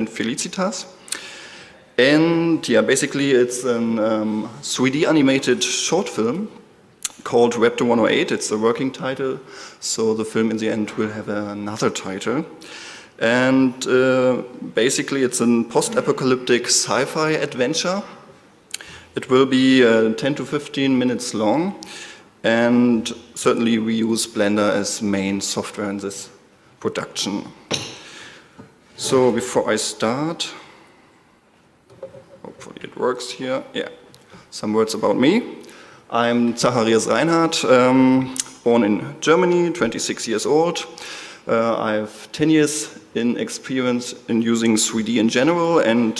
Felicitas. And yeah, basically it's a 3D animated short film called Repto108. It's the working title, so the film in the end will have another title. And basically it's a post-apocalyptic sci-fi adventure. It will be 10 to 15 minutes long, and certainly we use Blender as main software in this production. So before I start, hopefully it works here. Yeah, some words about me. I'm Zacharias Reinhardt, born in Germany, 26 years old. I have 10 years in experience in using 3D in general, and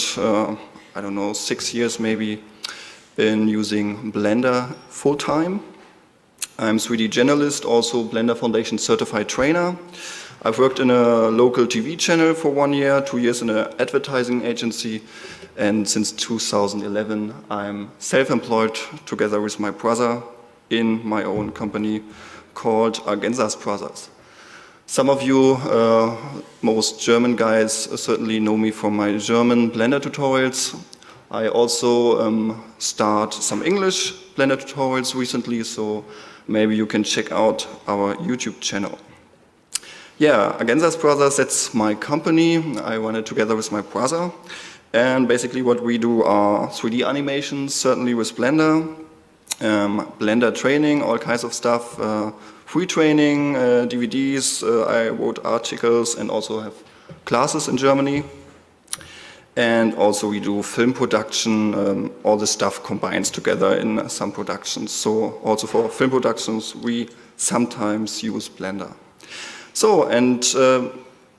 I don't know, 6 years maybe in using Blender full-time. I'm 3D generalist, also Blender Foundation certified trainer. I've worked in a local TV channel for 1 year, 2 years in an advertising agency, and since 2011 I'm self-employed together with my brother in my own company called Argensas Brothers. Some of you, most German guys, certainly know me from my German Blender tutorials. I also start some English Blender tutorials recently, so maybe you can check out our YouTube channel. Yeah, Argensas Brothers, that's my company. I run it together with my brother. And basically what we do are 3D animations, certainly with Blender, Blender training, all kinds of stuff, free training, DVDs, I wrote articles and also have classes in Germany. And also we do film production, all this stuff combines together in some productions. So also for film productions we sometimes use Blender. So, and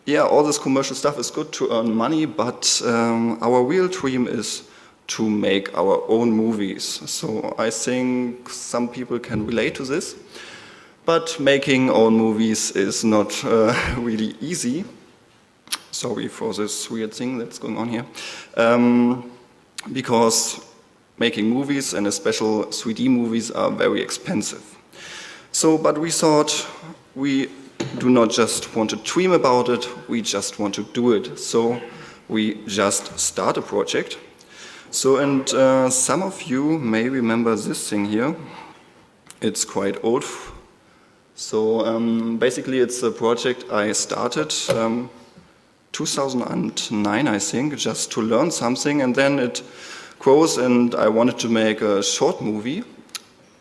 yeah, all this commercial stuff is good to earn money, but our real dream is to make our own movies. So I think some people can relate to this, but making own movies is not really easy. Sorry for this weird thing that's going on here. Because making movies, and especially 3D movies, are very expensive. So, but we thought we do not just want to dream about it, we just want to do it. So we just start a project. So, and some of you may remember this thing here. It's quite old. So basically it's a project I started 2009, I think, just to learn something, and then it grows, and I wanted to make a short movie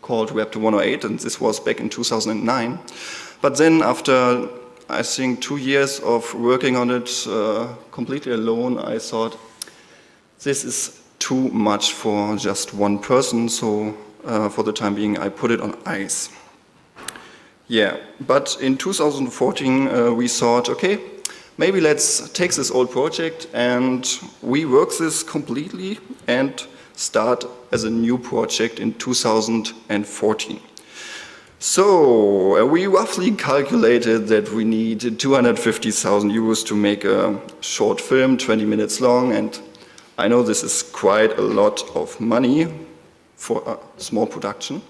called Repto108, and this was back in 2009. But then after, I think, 2 years of working on it completely alone, I thought this is too much for just one person, so for the time being I put it on ice. Yeah, but in 2014 we thought, okay, maybe let's take this old project and rework this completely and start as a new project in 2014. So we roughly calculated that we need 250,000 euros to make a short film, 20 minutes long, and I know this is quite a lot of money for a small production.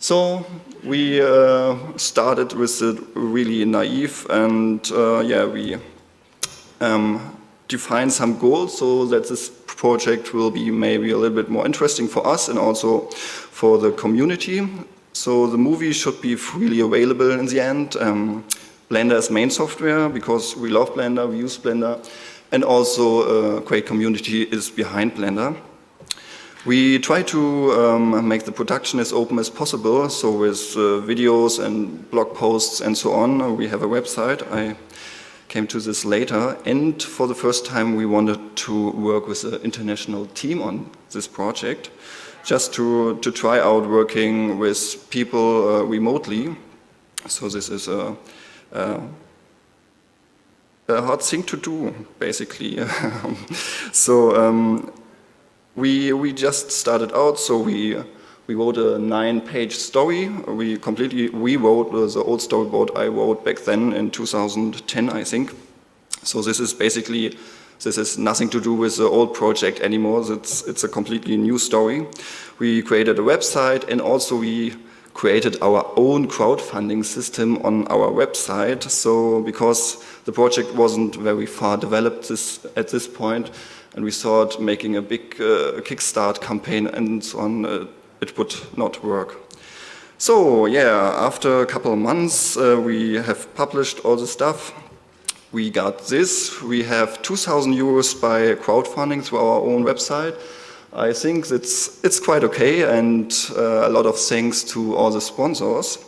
So we started with it really naive, and yeah, we defined some goals so that this project will be maybe a little bit more interesting for us and also for the community. So the movie should be freely available in the end. Blender is main software because we love Blender, we use Blender, and also a great community is behind Blender. We try to make the production as open as possible, so with videos and blog posts and so on. We have a website, I came to this later, and for the first time we wanted to work with an international team on this project, just to try out working with people remotely. So this is a hard thing to do, basically. So we just started out, so we wrote a 9-page story. We completely rewrote the old storyboard I wrote back then in 2010, I think. So this is basically, this is nothing to do with the old project anymore. It's a completely new story. We created a website, and also we created our own crowdfunding system on our website. So because the project wasn't very far developed at this point, and we thought making a big Kickstart campaign and so on, it would not work. So yeah, after a couple of months, we have published all the stuff. We got this. We have 2,000 euros by crowdfunding through our own website. I think it's quite okay, and a lot of thanks to all the sponsors.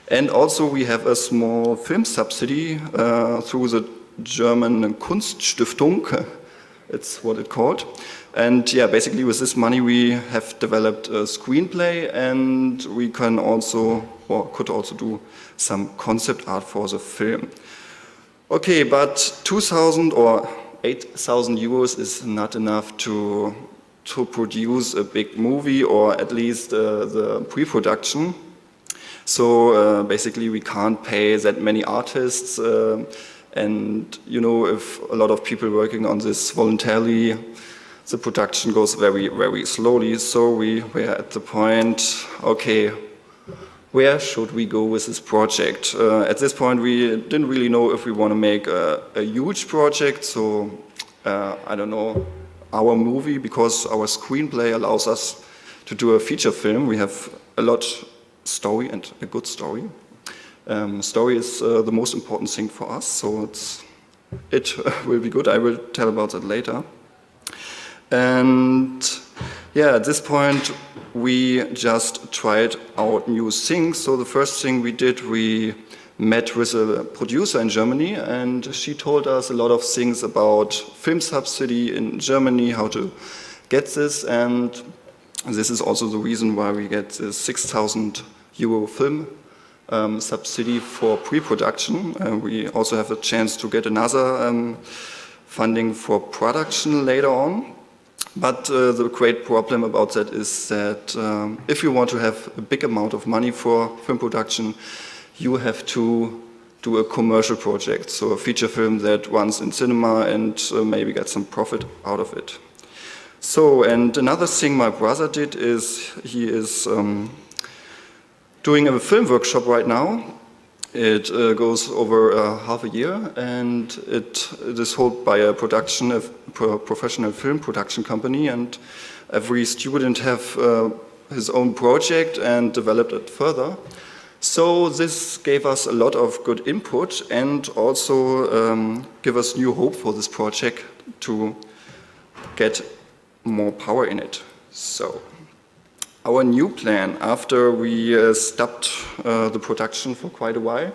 And also we have a small film subsidy through the German Kunststiftung, it's what it's called. And yeah, basically with this money we have developed a screenplay, and we can also, or could also do some concept art for the film. Okay, but 2,000 or 8,000 euros is not enough to produce a big movie, or at least the pre-production. So basically we can't pay that many artists, and you know, if a lot of people working on this voluntarily, the production goes very, very slowly. So we were at the point, okay, where should we go with this project? At this point we didn't really know if we want to make a huge project, so I don't know, our movie, because our screenplay allows us to do a feature film. We have a lot story, and a good story. Story is the most important thing for us, so it will be good. I will tell about that later. And yeah, at this point we just tried out new things. So the first thing we did, we met with a producer in Germany, and she told us a lot of things about film subsidy in Germany, how to get this, and this is also the reason why we get this 6,000 euro film subsidy for pre-production. We also have a chance to get another funding for production later on. But the great problem about that is that if you want to have a big amount of money for film production, you have to do a commercial project, so a feature film that runs in cinema and maybe get some profit out of it. So, and another thing my brother did is he is doing a film workshop right now. It goes over half a year, and it is held by a professional film production company, and every student have his own project and developed it further. So this gave us a lot of good input, and also give us new hope for this project to get more power in it. So our new plan, after we stopped the production for quite a while,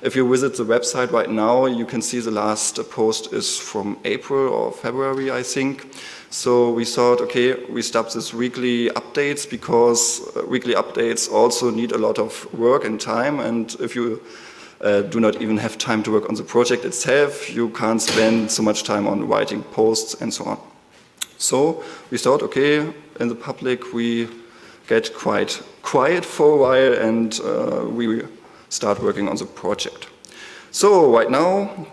if you visit the website right now, you can see the last post is from April or February, I think. So we thought, okay, we stop this weekly updates, because weekly updates also need a lot of work and time, and if you do not even have time to work on the project itself, you can't spend so much time on writing posts and so on. So we thought, okay, in the public we get quite quiet for a while, and we start working on the project. So right now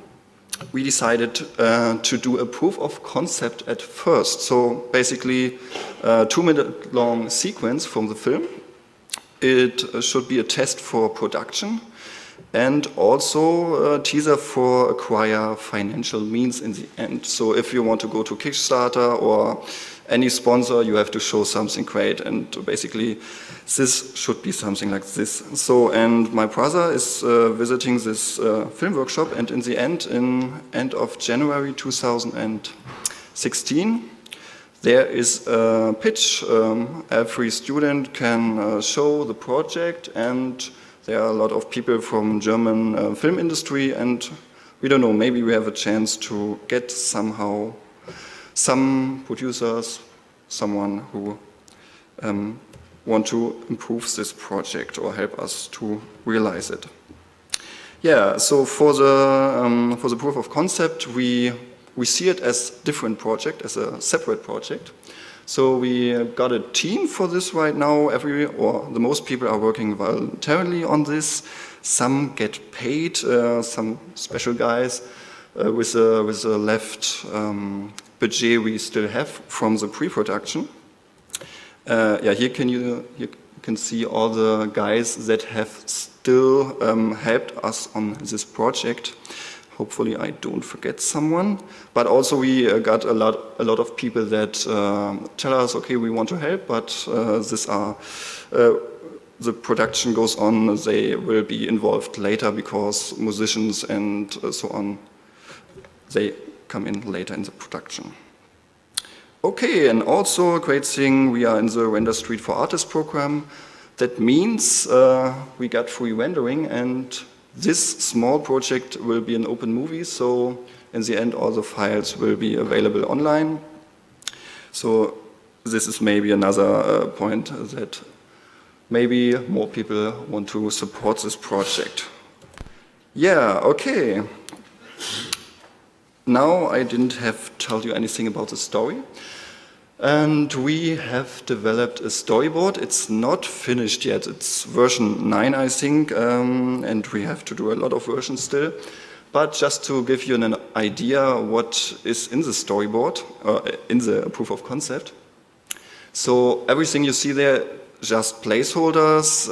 we decided to do a proof of concept at first. So basically a 2-minute long sequence from the film. It should be a test for production, and also a teaser for acquire financial means in the end. So if you want to go to Kickstarter or any sponsor, you have to show something great, and basically this should be something like this. So, and my brother is visiting this film workshop, and in the end of January 2016, there is a pitch. Every student can show the project, and there are a lot of people from German film industry, and we don't know, maybe we have a chance to get somehow some producers, someone who want to improve this project or help us to realize it. Yeah, so for the proof of concept, we see it as a different project, as a separate project. So we got a team for this right now. The most people are working voluntarily on this. Some get paid, some special guys with a left budget we still have from the pre-production. Yeah, here can see all the guys that have still helped us on this project. Hopefully I don't forget someone. But also we got a lot of people that tell us, okay, we want to help, but the production goes on, they will be involved later because musicians and so on, they come in later in the production. Okay, and also a great thing, we are in the Render Street for Artists program. That means we got free rendering, and this small project will be an open movie, so in the end all the files will be available online. So this is maybe another point that maybe more people want to support this project. Yeah, okay. Now I didn't have told you anything about the story. And we have developed a storyboard. It's not finished yet. It's version 9, I think, and we have to do a lot of versions still. But just to give you an idea what is in the storyboard, in the proof of concept. So everything you see there, just placeholders.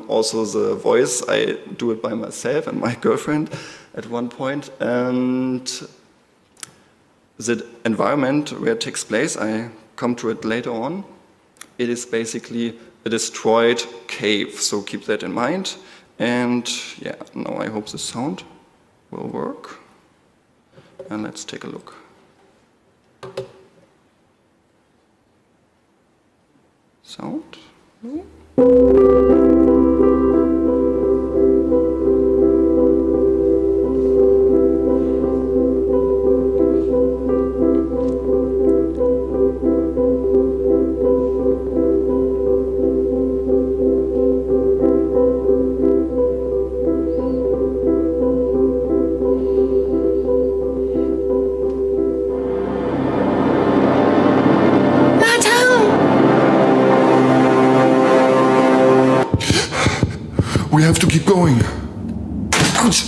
Also the voice, I do it by myself and my girlfriend at one point. And the environment where it takes place, I come to it later on. It is basically a destroyed cave, so keep that in mind. And yeah, now I hope the sound will work. And let's take a look. Sound? No? We have to keep going. Ouch!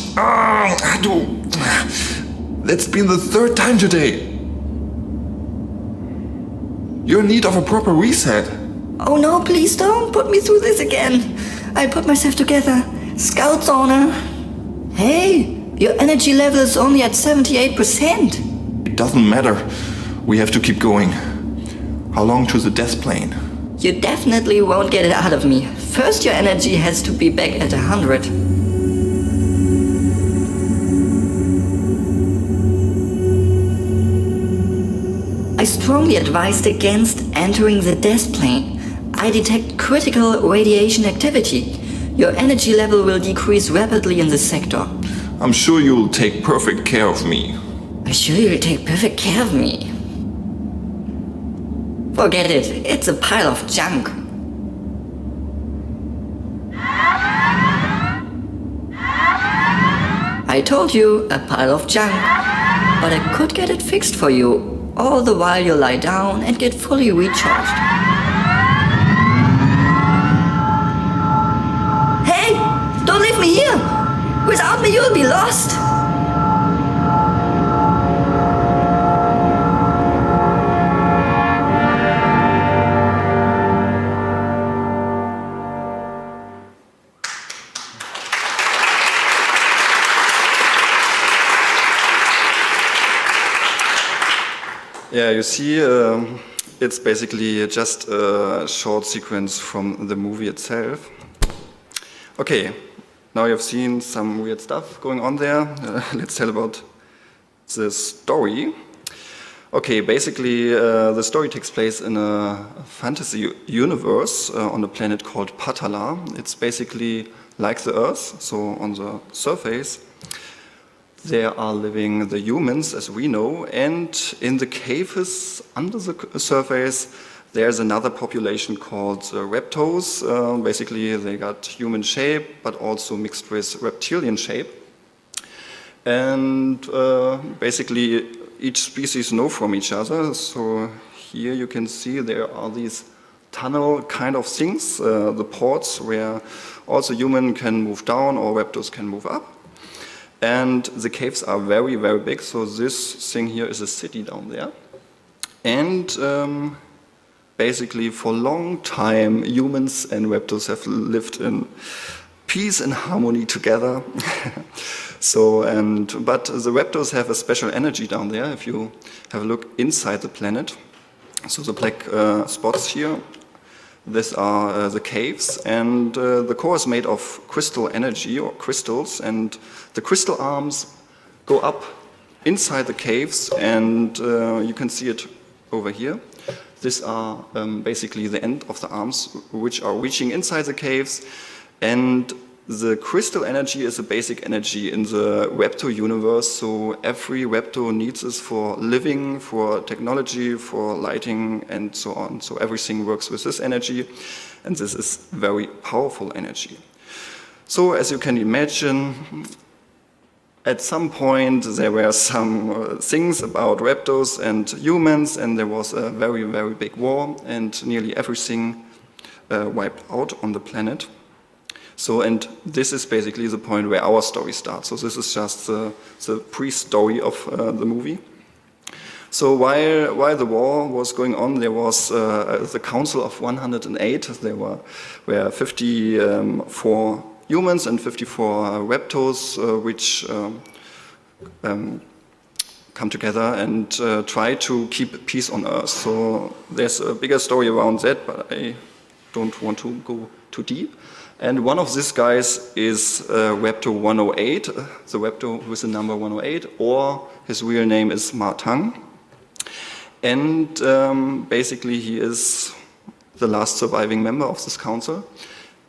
That's been the 3rd time today. You're in need of a proper reset. Oh no, please don't put me through this again. I put myself together. Scout's honor. Hey, your energy level is only at 78%. It doesn't matter. We have to keep going. How long to the death plane? You definitely won't get it out of me. First your energy has to be back at 100. I strongly advised against entering the death plane. I detect critical radiation activity. Your energy level will decrease rapidly in this sector. I'm sure you'll take perfect care of me. I'm sure you'll take perfect care of me. Forget it, it's a pile of junk. I told you, a pile of junk. But I could get it fixed for you, all the while you lie down and get fully recharged. Hey, don't leave me here! Without me you'll be lost! Yeah, you see, it's basically just a short sequence from the movie itself. Okay, now you've seen some weird stuff going on there. Let's tell about the story. Okay, basically the story takes place in a fantasy universe on a planet called Patala. It's basically like the Earth, so on the surface there are living the humans as we know, and in the caves under the surface there's another population called the Reptos. Basically they got human shape but also mixed with reptilian shape. And basically each species know from each other. So here you can see there are these tunnel kind of things, the ports where also human can move down or Reptos can move up. And the caves are very, very big, so this thing here is a city down there. And basically for a long time humans and Reptos have lived in peace and harmony together. But the Reptos have a special energy down there if you have a look inside the planet. So the black spots here, these are the caves, and the core is made of crystal energy or crystals, and the crystal arms go up inside the caves, and you can see it over here. These are basically the end of the arms which are reaching inside the caves, and the crystal energy is a basic energy in the Repto universe, so every Repto needs this for living, for technology, for lighting, and so on. So everything works with this energy, and this is very powerful energy. So as you can imagine, at some point there were some things about Reptos and humans, and there was a very, very big war, and nearly everything wiped out on the planet. So, and this is basically the point where our story starts. So this is just the pre-story of the movie. So while the war was going on, there was the Council of 108. There were 54 humans and 54 Reptos, which come together and try to keep peace on Earth. So there's a bigger story around that, but I don't want to go too deep. And one of these guys is Repto108, the Repto with the number 108, or his real name is Martang. And basically he is the last surviving member of this council.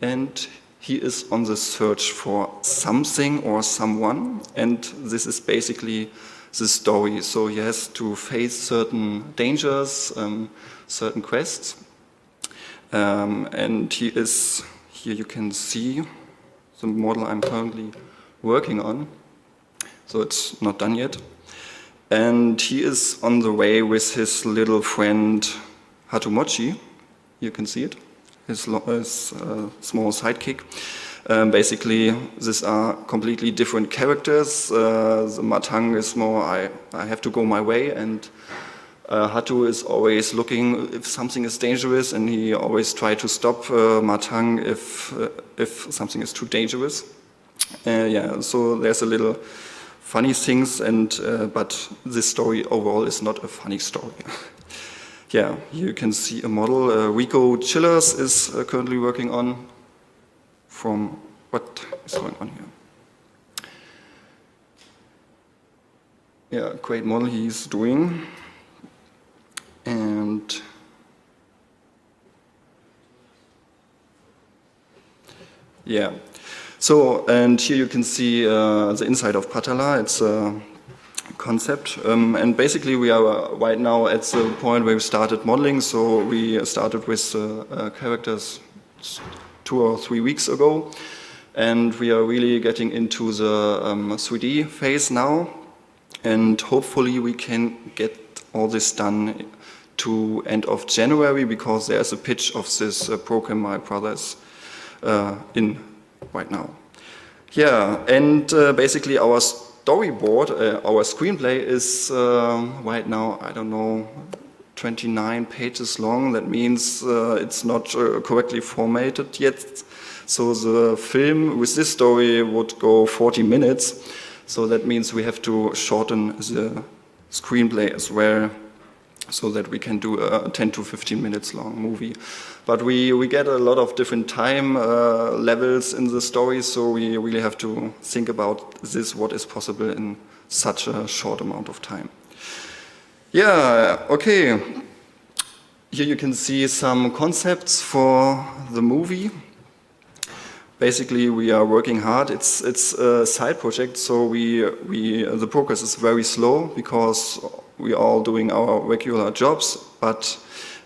And he is on the search for something or someone. And this is basically the story. So he has to face certain dangers, certain quests. And he is... Here you can see the model I'm currently working on. So it's not done yet. And he is on the way with his little friend Hatomochi. You can see it, his small sidekick. Basically, these are completely different characters. The Matang is more, I have to go my way, and Hatu is always looking if something is dangerous, and he always tries to stop Matang if something is too dangerous. Yeah, so there's a little funny things, but this story overall is not a funny story. Yeah, you can see a model Rico Chillers is currently working on. From what is going on here? Yeah, great model he's doing. And yeah, so, and here you can see the inside of Patala. It's a concept, and basically we are right now at the point where we started modeling. So we started with characters 2 or 3 weeks ago, and we are really getting into the 3D phase now, and hopefully we can get all this done to end of January, because there's a pitch of this program my brother's in right now. Yeah, and basically our storyboard, our screenplay is right now, I don't know, 29 pages long. That means it's not correctly formatted yet. So the film with this story would go 40 minutes. So that means we have to shorten the screenplay as well, so that we can do a 10 to 15 minutes long movie. But we get a lot of different time levels in the story, so we really have to think about this, what is possible in such a short amount of time. Yeah, okay. Here you can see some concepts for the movie. Basically, we are working hard. It's a side project, so the progress is very slow because we are all doing our regular jobs. But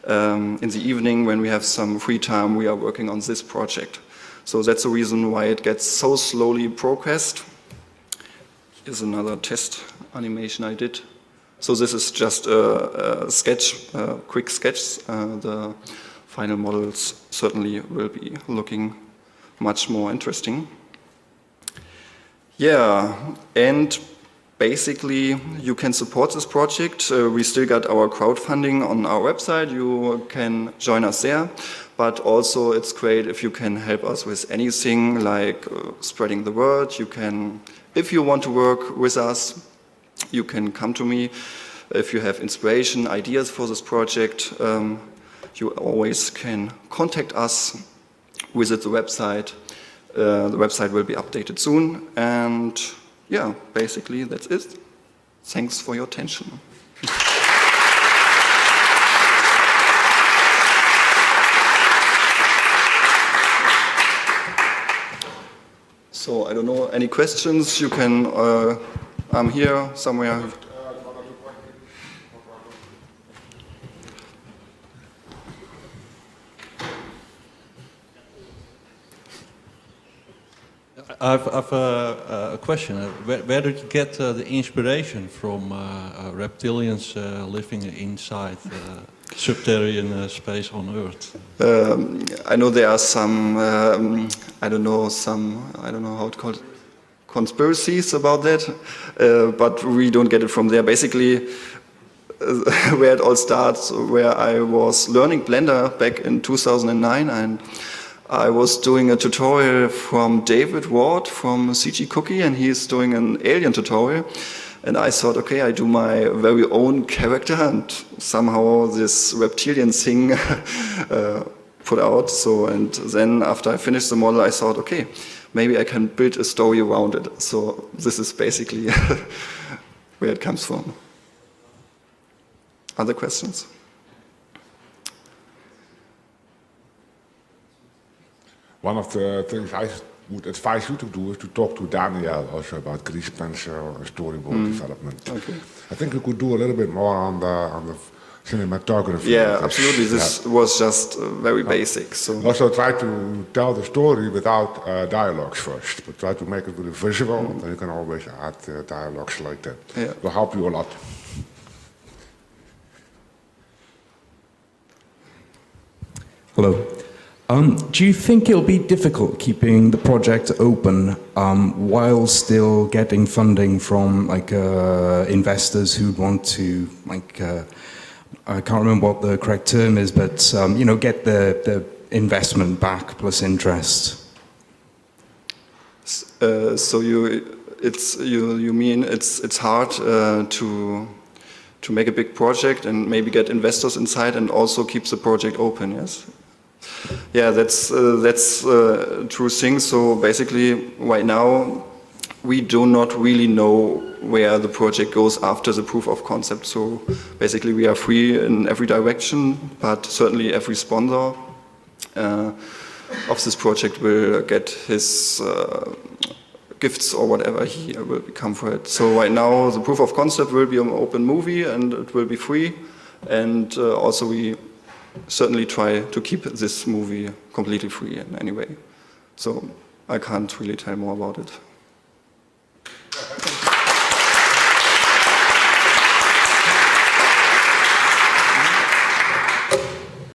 in the evening, when we have some free time, we are working on this project. So that's the reason why it gets so slowly progressed. Here's another test animation I did. So this is just a sketch, a quick sketch. The final models certainly will be looking much more interesting. Yeah, and basically, you can support this project. We still got our crowdfunding on our website. You can join us there. But also, it's great if you can help us with anything like spreading the word. You can, if you want to work with us, you can come to me. If you have inspiration, ideas for this project, you always can contact us. Visit the website. The website will be updated soon. And yeah, basically that's it. Thanks for your attention. So I don't know, any questions? You can, I'm here somewhere. I've a question. Where did you get the inspiration from reptilians living inside subterranean space on Earth? I know there are some, I don't know how to call it, conspiracies about that, but we don't get it from there. Basically, where it all starts, where I was learning Blender back in 2009, and I was doing a tutorial from David Ward from CG Cookie, and he's doing an alien tutorial. And I thought, okay, I do my very own character, and somehow this reptilian thing put out. So, and then after I finished the model, I thought, okay, maybe I can build a story around it. So this is basically where it comes from. Other questions? One of the things I would advise you to do is to talk to Daniel also about grease pencil storyboard development. Okay. I think you could do a little bit more on the cinematography. Yeah, absolutely. This was just very basic. So also try to tell the story without dialogues first, but try to make it really visual, and then you can always add dialogues like that. Yeah. It will help you a lot. Hello. Do you think it'll be difficult keeping the project open while still getting funding from investors who want to I can't remember what the correct term is, but get the investment back plus interest? So you mean it's hard to make a big project and maybe get investors inside and also keep the project open? Yes. Yeah, that's a true thing. So basically, right now, we do not really know where the project goes after the proof of concept. So basically, we are free in every direction, but certainly every sponsor of this project will get his gifts or whatever he will become for it. So right now, the proof of concept will be an open movie and it will be free. And also we certainly try to keep this movie completely free in any way. So I can't really tell more about it.